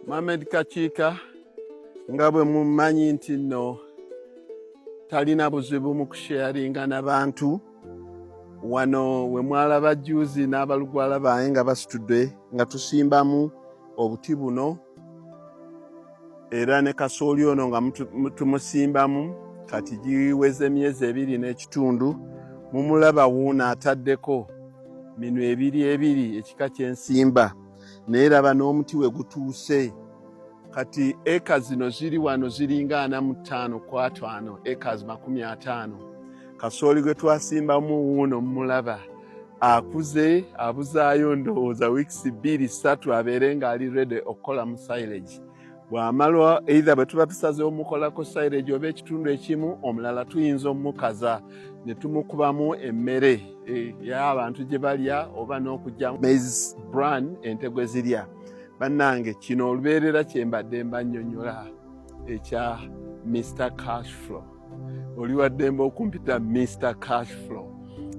Mohamed Kachiika nga bwe mumanyi nti nno talina buzibu mu kusharinga n'abantu. Wano we mwalaba juzi n'abalugwala baye nga basitudde nga tusimbamu obuti buno era ne kasooli ono nga tumusimbamu kati giweze emyezi 2 n'ekitundu. Mumulaba wuuno ataddeko minwe ebiri ekika ky'ensimba naye raba n'omuti we gutuuse. Kati eka zino ziri wano ziringa 45 acres 50. Kasooli gwe twasimbamu wuuno mumulaba akuze, abuzaayo ndowooza weeks 2-3 abeere ng'ali ready okukola mu silage. Bw'amala either bwe tuba tusazeewo mukolako silage oba ekitundu ekimu, omulala tuyinza omukaza ne tumukubamu emmere y'abantu gye balya oba n'okujja maize bran ente gwe zirya. Bannange kino olubeerera kye mbadde mbannyonnyola ekya Mr. Cashflow. Oli waddembe okumpita Mr. Cashflow.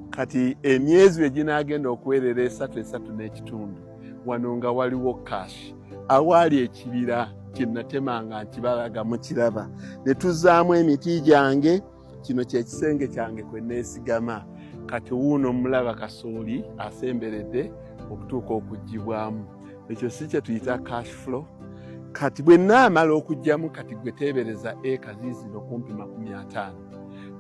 Kati emyezi we ginaagenda okuweerera 3 n'ekitundu wano nga waliwo cash. Awaali ekibira kyennatemanga nkibalaga mukiraba. Ne tuzzaamu emiti gyange, kino kye kisenge kyange kwe neesigama. Kati wuuno mulaba kasooli asemberedde okutuuka okuggyibwamu. Ekyo si kye tuyita cash flow. Kati bwe naamala okugyamu kati gwe teebereza eka zizino kumpi 50.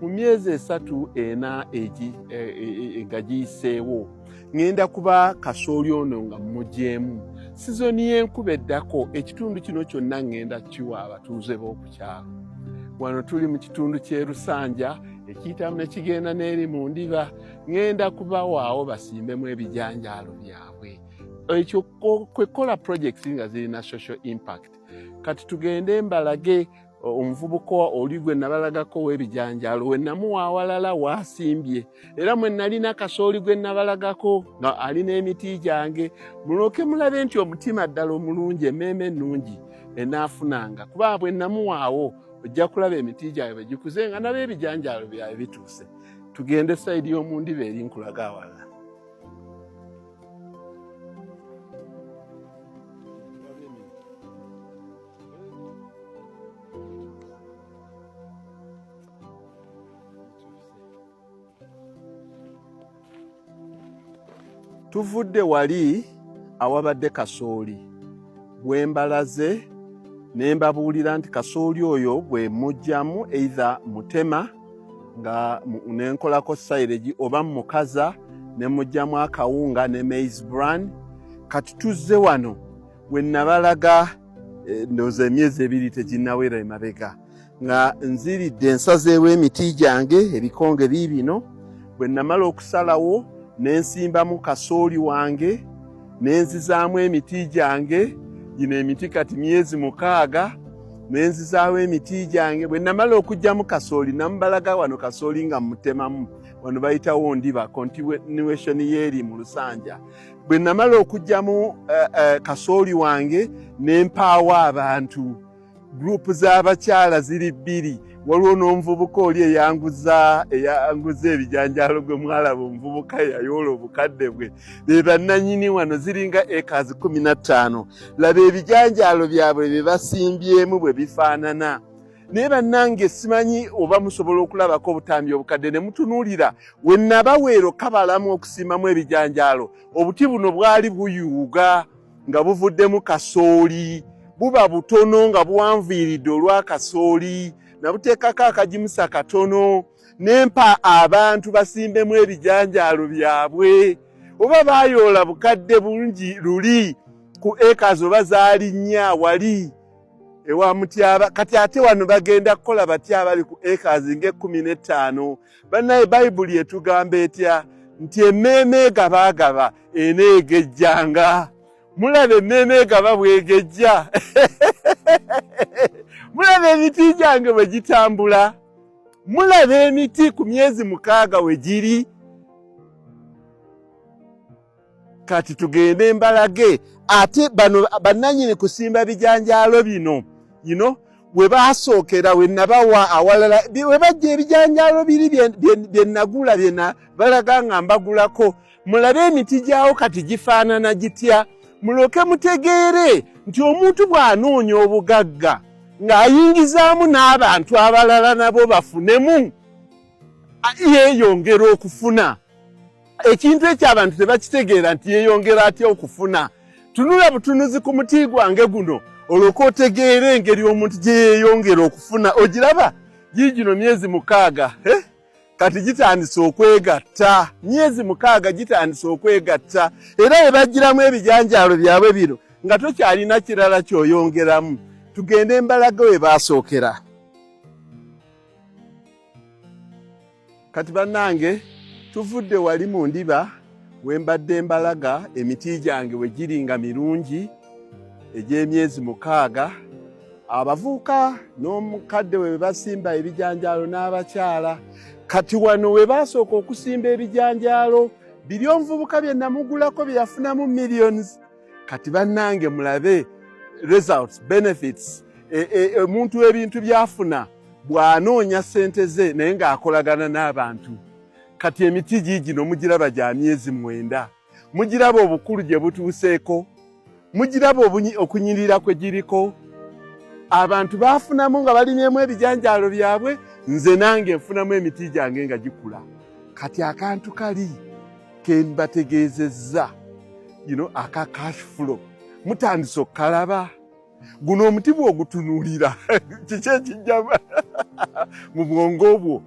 Mu myezi 3-4 nga giyiseewo ngenda kuba kasooli ono nga mmugyemu. Sizoni y'enkuba eddako ekitundu kino kyonna ngenda kiwa abatuuze b'okukyalo. Wano tuli mu kitundu ky'e Lusanja ekiyitamu ne kigenda n'eri mu Ndiba. Ngenda kubawaawo basimbemu ebijanjaalo byabwe. Ekyo kwekola projects nga zirina social impact. Kati tugende mbalage omuvubuka oli gwe nabalagako w'ebijanjaalo we namuwa awalala waasimbye. Era mwe nalina kasooli gwe nabalagako nga alina emiti gyange. Mulooke mulabe nti omutima ddala omulungi, emmeeme ennungi enaafunanga. Kuba bwe namuwaawo ojja kulaba emiti gyawe bwe gikuze nga nabo ebijanjaalo byawe bituuse. Tugende sayidi y'omu Ndiba eri nkulaga awalala. Tuvudde wali awabadde kasooli. Bwe mbalaze ne mbabuulira nti kasooli oyo bwe mujjamu either mutema nga nenkolako silage oba mukaza ne mujjamu akawunga ne maize bran. Kati tuzze wano we nabalaga ndowooza emyezi 2 teginnawera emabega nga nziridde ensazeewo emiti gyange ebikonge biibino. Bwe namala okusalawo nensimbamu kasooli wange nenzizaamu emiti gyange. Gino emiti kati myezi 6 nenzizaawo emiti gyange. Bwe namala okugyamu kasooli namubalaga wano kasooli nga mutemamu. Wano bayitawo Ndiba continuation yeeri mu Lusanja. Bwe namala okugyamu kasooli wange nempaawa abantu. Group z'abakyala ziri 2. Waliwo n'omuvubuka oli eyanguza ebijanjaalo gwe mwalaba omuvubuka yayoola obukadde bwe. Be bannannyini wano ziringa acres 15. Laba ebijanjaalo byabwe bye basimbyemu bwe bifaanana. Naye bannange simanyi oba musobola okulabako obutambi obukadde ne mutunuulira we nabaweero kabalamu okusimbamu ebijanjaalo. Obuti buno bwali buyuuga nga buvuddemu kasooli. Buba butono nga buwanviiridde olwa kasooli. Nabuteekako akajimusa katono nempa abantu basimbemu ebijanjaalo byabwe. Oba baayoola bukadde bungi luli ku acres oba zaali 4 wali ewa Mutyaba. Kati ate wano bagenda kukola batya abali ku acres nga 15. Bannaye Bayibuli etugamba etya nti emmeeme egabaagaba eneegejjanga. Mulaba emmeeme egaba bwegejja. Mulaba emiti gyange bwe gitambula. Mulaba emiti ku myezi 6 we giri. Kati tugende mbalage ate bano bannannyini kusimba bijanjaalo bino we baasookera we nabawa awalala we bajja ebijanjaalo biri bye nagula bye nabalaga nga mbagulako mulabe emiti gyawo kati gifaanana gitya, muloke mutegeere nti omuntu bw'anoonya obugagga ng'ayingizaamu n'abantu abalala nabo bafunemu, yeeyongera okufuna. Ekintu ekyo abantu tebakitegeera nti yeeyongera atya okufuna. Tunula butunuzi ku muti gwange guno olwoke otegeere engeri omuntu gye yeeyongera okufuna. Ogiraba giigino myezi 6 kati gitandise okwegatta, myezi 6 gitandise okwegatta, era we bagiramu ebijanjaalo byabwe bino nga tokyalina kirala kyoyongeramu. Tugende Embalaga we baasookera. Kati bannange tuvudde wali mu ndiba we mbadde Embalaga, emiti gyange we giringa mirungi egy'emyezi 6. Abavuuka n'omukadde we basimba ebijanjaalo n'abakyala. Kati wano we baasooka okusimba ebijanjaalo biri omuvubuka bye namugulako bye yafunamu millions. Kati bannange mulabe results, benefits, omuntu ebintu byafuna bw'anoonya ssente ze naye ng'akolagana n'abantu. Kati emiti giigino mugiraba gya myezi 9, mugiraba obukulu gye butuuseeko, mugiraba okunyirira kwe giriko. Abantu baafunamu nga balimyemu ebijanjaalo byabwe, nze nange nfunamu emiti gyange nga gikula. Kati akantu kali ke mbategeezezza, aka cash flow mutandise okukalaba. Guno omuti bw'ogutunuulira kiki ekijjama mu bwongo bwo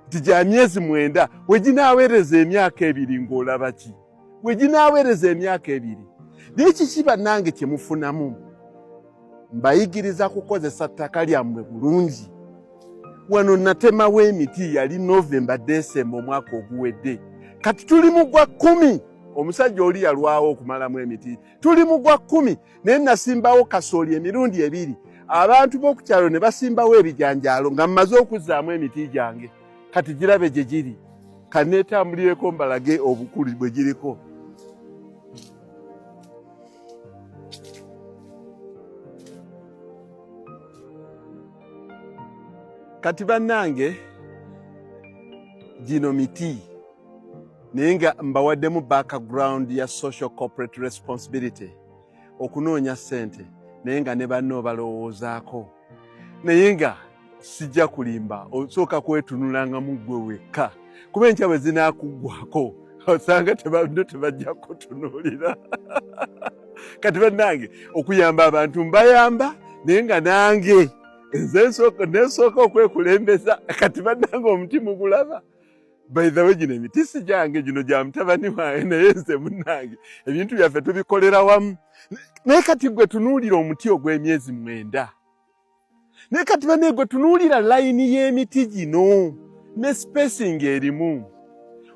nti gya myezi 9 we ginaaweereza emyaka 2 ng'olaba ki? We ginaaweereza emyaka 2. Naye kiki bannange kye mufunamu? Mbayigiriza kukozesa ttaka lyammwe bulungi. Wano natemawo emiti yali November December omwaka oguwedde. Kati tuli mu gwa 10. Omusajja oli yalwawo okumalamu emiti. Tuli mu gwa 10 naye nasimbawo kasooli emirundi 2. Abantu b'oku kyalo ne basimbawo ebijanjaalo nga mmaze okuzzaamu emiti gyange. Kati girabe gye giri. Kaneetambulireko mbalage obukulu bwe giriko. Kati bannange gino miti naye nga mbawaddemu background ya social corporate responsibility, okunoonya ssente naye nga ne banno balowoozaako, naye nga sijja kulimba osooka kwetunulanga mu ggwe wekka, kuba enkya bwe zinaakuggwako osanga tebajja kutunuulira. Kati bannange okuyamba abantu mbayamba naye nga nange nesooka okwekulembeza. Kati bannange omuti mugulaba. By the way, gino emiti si gyange, gino gya mutabani wange naye nze munnange ebintu byaffe tubikolera wamu. Naye kati gwe tunuulira omuti ogw'emyezi 9. Naye kati banne gwe tunuulira layini y'emiti gino ne spacing erimu.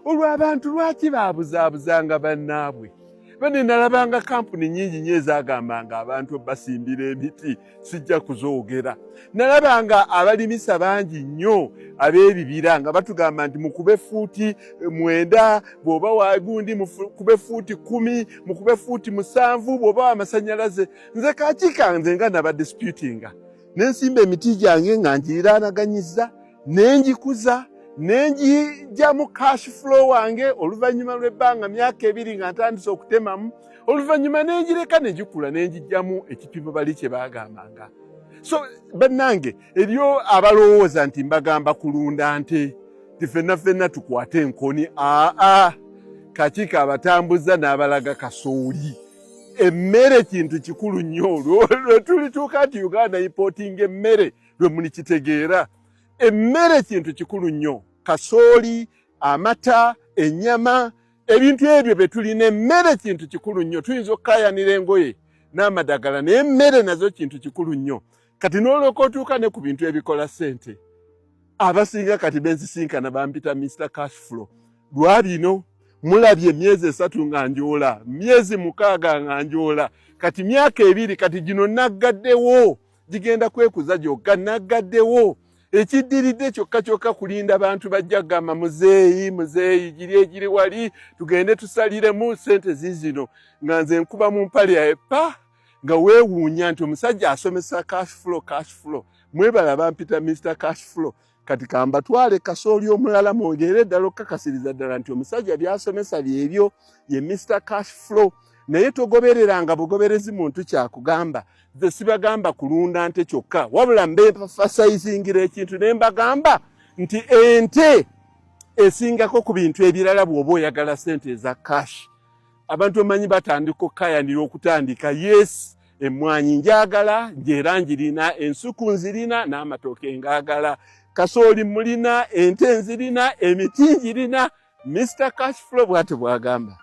Olwo abantu lwaki baabuzaabuzanga bannaabwe? Bane nalabanga kampuni nyingi nnyo ezagambanga abantu basimbira emiti, sijja kuzoogera. Nalabanga abalimisa bangi nnyo ab'ebibira nga batugamba nti mukube fuuti 9, bw'oba wagundi mukube fuuti 10, mukube fuuti 7, bw'oba w'amasannyalaze. Nze kaakika nze nga nabadisputinga. Nensimba emiti gyange nga ngiraanaganyizza, nengikuza, nenjija mu cash flow wange oluvannyuma lw'ebbanga myaka 2 nga ntandise okutemamu, oluvannyuma nenjireka ne gikula nenjijjamu ekipimo bali kye baagambanga. So bannange eriyo abalowooza nti mbagamba kulunda nte, ti ffenna tukwate enkoni. Kakiiko abatambuza n'abalaga kasooli. Emmere kintu kikulu nnyo. Lwe tulituuka nti Uganda importing emmere lwe mulikitegeera. Emmere kintu kikulu nnyo. Kasooli, amata, ennyama, ebintu ebyo bye tulina. Emmere kintu kikulu nnyo. Tuyinza okukaayanira engoye n'amadagala naye emmere nazo kintu kikulu nnyo. Kati n'olwoka otuuka ne ku bintu ebikola ssente. Abasinga kati benzisinkana bampita Mr. Cashflow. Lwabino mulabye emyezi 3 nga njoola, myezi 6 nga njoola, kati myaka 2 kati gino naggaddewo, gigenda kwekuza gyokka naggaddewo. Ekiddiridde kyokka kulinda bantu bajja gamba muzeeyi giri wali tugende tusaliremu ssente zizino, nga nze nkuba mu mpale yae nga weewuunya nti omusajja asomesa cash flow. Mwebala bampita Mr. Cashflow. kati kamba twale kasooli omulala mwongere ddala okukakasiriza ddala nti omusajja byasomesa byebyo ye Mr. Cash Flow. Naye togobereranga bugoberezi muntu kyakugamba. Nze sibagamba kulunda nte kyokka, wabula mbeemphasizing ekintu ne mbagamba nti ente esingako ku bintu ebirala bw'oba oyagala ssente eza cash. Abantu omanyi batandika okkayanira okutandika, yes, emmwanyi njagala, njeera njirina, ensuku nzirina, n'amatooke ngaagala, kasooli mulina, ente nzirina, emiti njirina. Mr. Cash Flow bw'atyo bw'agamba.